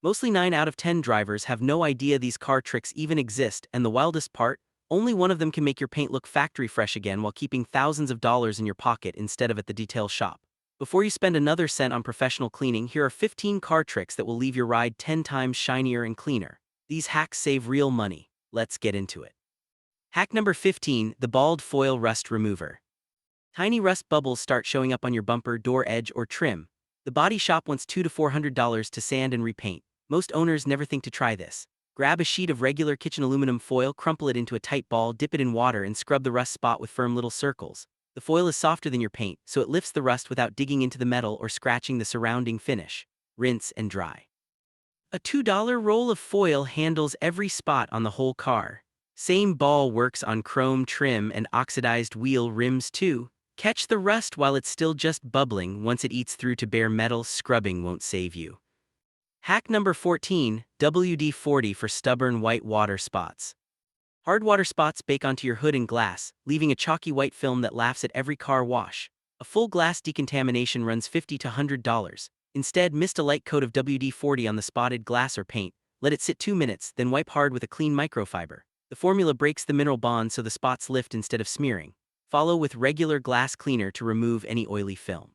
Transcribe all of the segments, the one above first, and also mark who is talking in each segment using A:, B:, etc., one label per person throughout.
A: Mostly 9 out of 10 drivers have no idea these car tricks even exist, and the wildest part, only one of them can make your paint look factory fresh again while keeping thousands of dollars in your pocket instead of at the detail shop. Before you spend another cent on professional cleaning, here are 15 car tricks that will leave your ride 10 times shinier and cleaner. These hacks save real money. Let's get into it. Hack number 15, the bald foil rust remover. Tiny rust bubbles start showing up on your bumper, door edge, or trim. The body shop wants $200 to $400 to sand and repaint. Most owners never think to try this. Grab a sheet of regular kitchen aluminum foil, crumple it into a tight ball, dip it in water, and scrub the rust spot with firm little circles. The foil is softer than your paint, so it lifts the rust without digging into the metal or scratching the surrounding finish. Rinse and dry. A $2 roll of foil handles every spot on the whole car. Same ball works on chrome trim and oxidized wheel rims too. Catch the rust while it's still just bubbling. Once it eats through to bare metal, scrubbing won't save you. Hack number 14, WD-40 for stubborn white water spots. Hard water spots bake onto your hood and glass, leaving a chalky white film that laughs at every car wash. A full glass decontamination runs $50 to $100. Instead, mist a light coat of WD-40 on the spotted glass or paint, let it sit 2 minutes, then wipe hard with a clean microfiber. The formula breaks the mineral bond so the spots lift instead of smearing. Follow with regular glass cleaner to remove any oily film.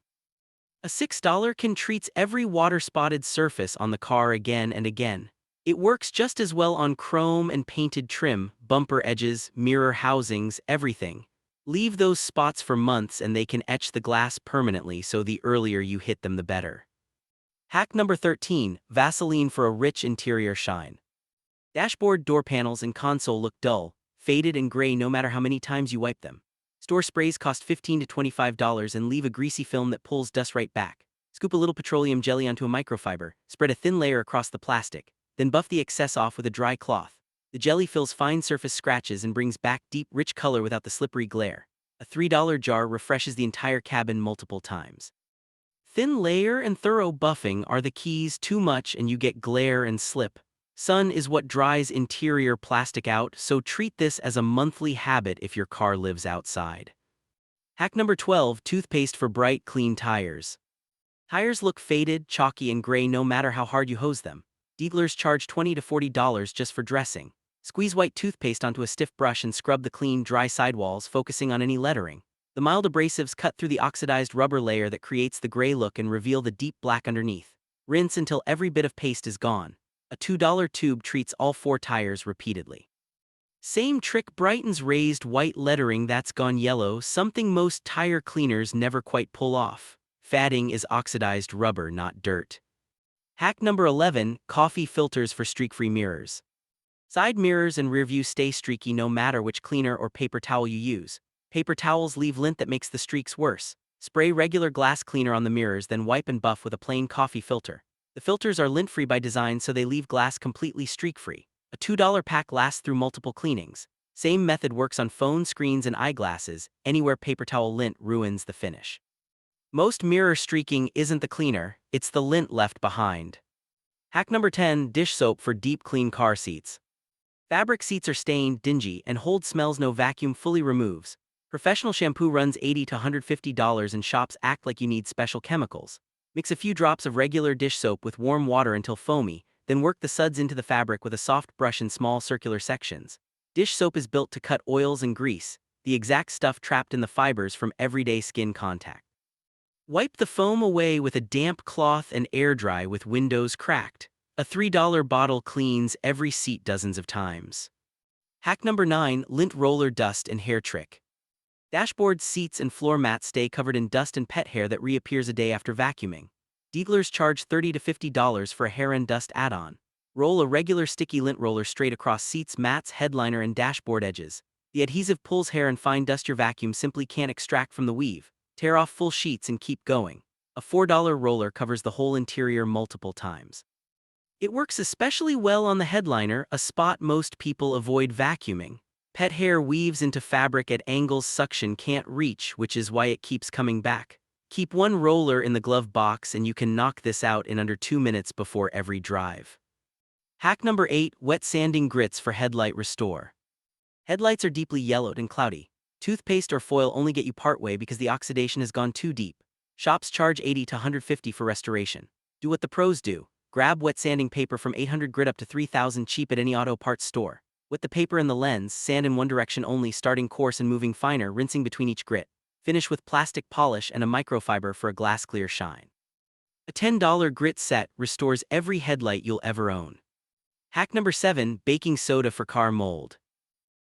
A: A $6 can treats every water-spotted surface on the car again and again. It works just as well on chrome and painted trim, bumper edges, mirror housings, everything. Leave those spots for months and they can etch the glass permanently, so the earlier you hit them the better. Hack number 13, Vaseline for a rich interior shine. Dashboard, door panels, and console look dull, faded, and gray no matter how many times you wipe them. Store sprays cost $15 to $25 and leave a greasy film that pulls dust right back. Scoop a little petroleum jelly onto a microfiber, spread a thin layer across the plastic, then buff the excess off with a dry cloth. The jelly fills fine surface scratches and brings back deep, rich color without the slippery glare. A $3 jar refreshes the entire cabin multiple times. Thin layer and thorough buffing are the keys. Too much and you get glare and slip. Sun is what dries interior plastic out, so treat this as a monthly habit if your car lives outside. Hack number 12, toothpaste for bright, clean tires. Tires look faded, chalky, and gray no matter how hard you hose them. Dealers charge $20 to $40 just for dressing. Squeeze white toothpaste onto a stiff brush and scrub the clean, dry sidewalls, focusing on any lettering. The mild abrasives cut through the oxidized rubber layer that creates the gray look and reveal the deep black underneath. Rinse until every bit of paste is gone. A $2 tube treats all 4 tires repeatedly. Same trick brightens raised white lettering that's gone yellow, something most tire cleaners never quite pull off. Fatting is oxidized rubber, not dirt. Hack number 11, coffee filters for streak-free mirrors. Side mirrors and rear view stay streaky no matter which cleaner or paper towel you use. Paper towels leave lint that makes the streaks worse. Spray regular glass cleaner on the mirrors, then wipe and buff with a plain coffee filter. The filters are lint-free by design, so they leave glass completely streak-free. A $2 pack lasts through multiple cleanings. Same method works on phone screens and eyeglasses. Anywhere paper towel lint ruins the finish. Most mirror streaking isn't the cleaner, it's the lint left behind. Hack number 10, dish soap for deep clean car seats. Fabric seats are stained, dingy, and hold smells no vacuum fully removes. Professional shampoo runs $80 to $150 and shops act like you need special chemicals. Mix a few drops of regular dish soap with warm water until foamy, then work the suds into the fabric with a soft brush in small circular sections. Dish soap is built to cut oils and grease, the exact stuff trapped in the fibers from everyday skin contact. Wipe the foam away with a damp cloth and air dry with windows cracked. A $3 bottle cleans every seat dozens of times. Hack number 9, lint roller dust and hair trick. Dashboard seats and floor mats stay covered in dust and pet hair that reappears a day after vacuuming. Dealers charge $30 to $50 for a hair and dust add-on. Roll a regular sticky lint roller straight across seats, mats, headliner, and dashboard edges. The adhesive pulls hair and fine dust your vacuum simply can't extract from the weave. Tear off full sheets and keep going. A $4 roller covers the whole interior multiple times. It works especially well on the headliner, a spot most people avoid vacuuming. Pet hair weaves into fabric at angles suction can't reach, which is why it keeps coming back. Keep one roller in the glove box and you can knock this out in under 2 minutes before every drive. Hack number 8, wet sanding grits for headlight restore. Headlights are deeply yellowed and cloudy. Toothpaste or foil only get you partway because the oxidation has gone too deep. Shops charge $80 to $150 for restoration. Do what the pros do. Grab wet sanding paper from 800 grit up to 3000 cheap at any auto parts store. Wet the paper in the lens, sand in one direction only, starting coarse and moving finer, rinsing between each grit. Finish with plastic polish and a microfiber for a glass clear shine. A $10 grit set restores every headlight you'll ever own. Hack number 7, baking soda for car mold.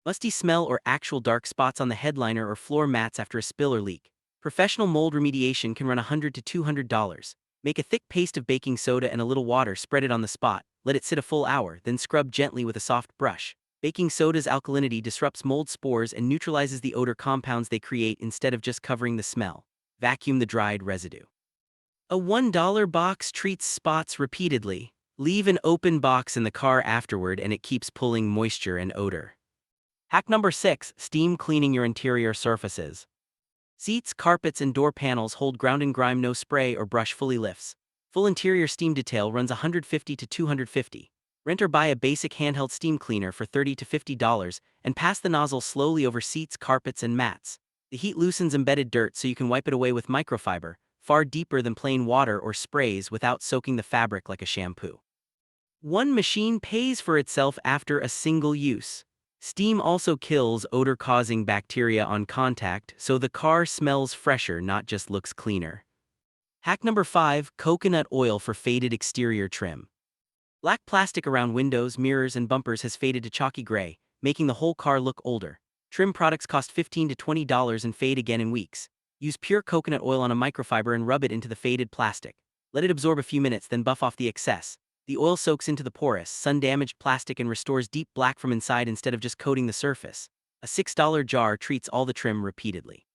A: Musty smell or actual dark spots on the headliner or floor mats after a spill or leak. Professional mold remediation can run $100 to $200. Make a thick paste of baking soda and a little water, spread it on the spot, let it sit a full hour, then scrub gently with a soft brush. Baking soda's alkalinity disrupts mold spores and neutralizes the odor compounds they create instead of just covering the smell. Vacuum the dried residue. A $1 box treats spots repeatedly. Leave an open box in the car afterward and it keeps pulling moisture and odor. Hack number 6, steam cleaning your interior surfaces. Seats, carpets, and door panels hold ground and grime, no spray or brush fully lifts. Full interior steam detail runs $150 to $250. Rent or buy a basic handheld steam cleaner for $30 to $50 and pass the nozzle slowly over seats, carpets, and mats. The heat loosens embedded dirt so you can wipe it away with microfiber, far deeper than plain water or sprays, without soaking the fabric like a shampoo. One machine pays for itself after a single use. Steam also kills odor-causing bacteria on contact, so the car smells fresher, not just looks cleaner. Hack number 5, coconut oil for faded exterior trim. Black plastic around windows, mirrors, and bumpers has faded to chalky gray, making the whole car look older. Trim products cost $15 to $20 and fade again in weeks. Use pure coconut oil on a microfiber and rub it into the faded plastic. Let it absorb a few minutes, then buff off the excess. The oil soaks into the porous, sun-damaged plastic and restores deep black from inside instead of just coating the surface. A $6 jar treats all the trim repeatedly.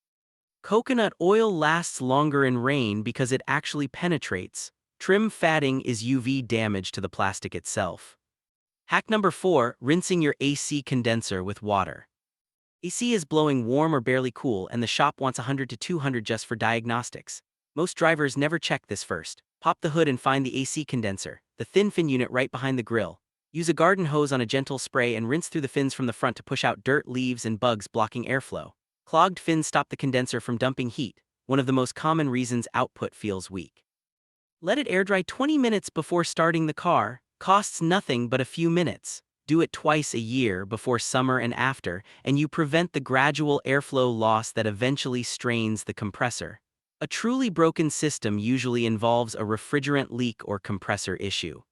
A: Coconut oil lasts longer in rain because it actually penetrates. Trim fatting is UV damage to the plastic itself. Hack number 4, rinsing your AC condenser with water. AC is blowing warm or barely cool, and the shop wants $100 to $200 just for diagnostics. Most drivers never check this first. Pop the hood and find the AC condenser, the thin fin unit right behind the grill. Use a garden hose on a gentle spray and rinse through the fins from the front to push out dirt, leaves, and bugs blocking airflow. Clogged fins stop the condenser from dumping heat, one of the most common reasons output feels weak. Let it air dry 20 minutes before starting the car. Costs nothing but a few minutes. Do it twice a year, before summer and after, and you prevent the gradual airflow loss that eventually strains the compressor. A truly broken system usually involves a refrigerant leak or compressor issue.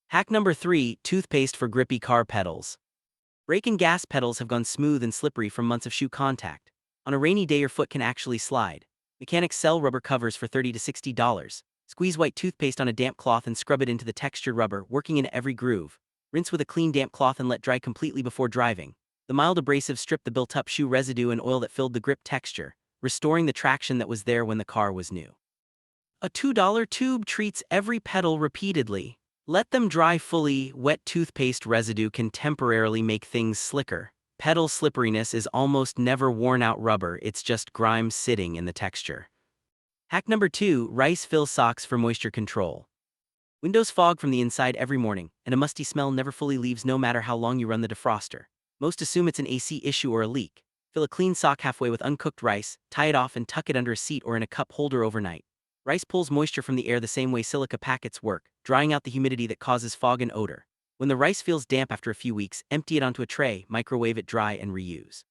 A: Hack number 3, toothpaste for grippy car pedals. Brake and gas pedals have gone smooth and slippery from months of shoe contact. On a rainy day, your foot can actually slide. Mechanics sell rubber covers for $30 to $60. Squeeze white toothpaste on a damp cloth and scrub it into the textured rubber, working in every groove. Rinse with a clean damp cloth and let dry completely before driving. The mild abrasives strip the built-up shoe residue and oil that filled the grip texture, restoring the traction that was there when the car was new. A $2 tube treats every pedal repeatedly. Let them dry fully. Wet toothpaste residue can temporarily make things slicker. Pedal slipperiness is almost never worn-out rubber, it's just grime sitting in the texture. Hack number 2, rice fill socks for moisture control. Windows fog from the inside every morning, and a musty smell never fully leaves no matter how long you run the defroster. Most assume it's an AC issue or a leak. Fill a clean sock halfway with uncooked rice, tie it off and tuck it under a seat or in a cup holder overnight. Rice pulls moisture from the air the same way silica packets work, drying out the humidity that causes fog and odor. When the rice feels damp after a few weeks, empty it onto a tray, microwave it dry, and reuse.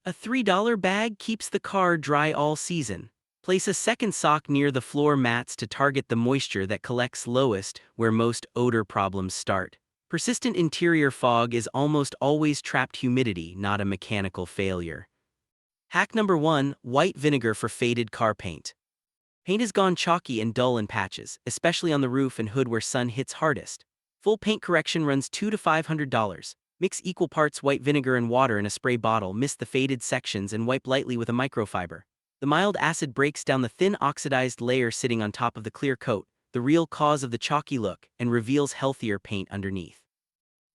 A: A $3 bag keeps the car dry all season. Place a second sock near the floor mats to target the moisture that collects lowest, where most odor problems start. Persistent interior fog is almost always trapped humidity, not a mechanical failure. Hack number 1, white vinegar for faded car paint. Paint has gone chalky and dull in patches, especially on the roof and hood where sun hits hardest. Full paint correction runs $200 to $500. Mix equal parts white vinegar and water in a spray bottle, mist the faded sections and wipe lightly with a microfiber. The mild acid breaks down the thin oxidized layer sitting on top of the clear coat, the real cause of the chalky look, and reveals healthier paint underneath.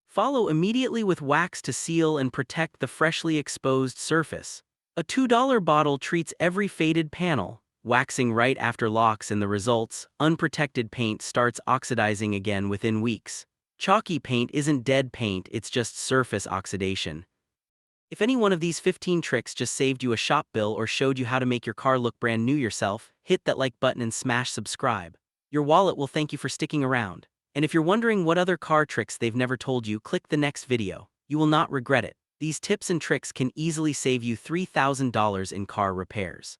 A: Follow immediately with wax to seal and protect the freshly exposed surface. A $2 bottle treats every faded panel, waxing right after locks, and the results: unprotected paint starts oxidizing again within weeks. Chalky paint isn't dead paint, it's just surface oxidation. If any one of these 15 tricks just saved you a shop bill or showed you how to make your car look brand new yourself, hit that like button and smash subscribe. Your wallet will thank you for sticking around. And if you're wondering what other car tricks they've never told you, click the next video. You will not regret it. These tips and tricks can easily save you $3,000 in car repairs.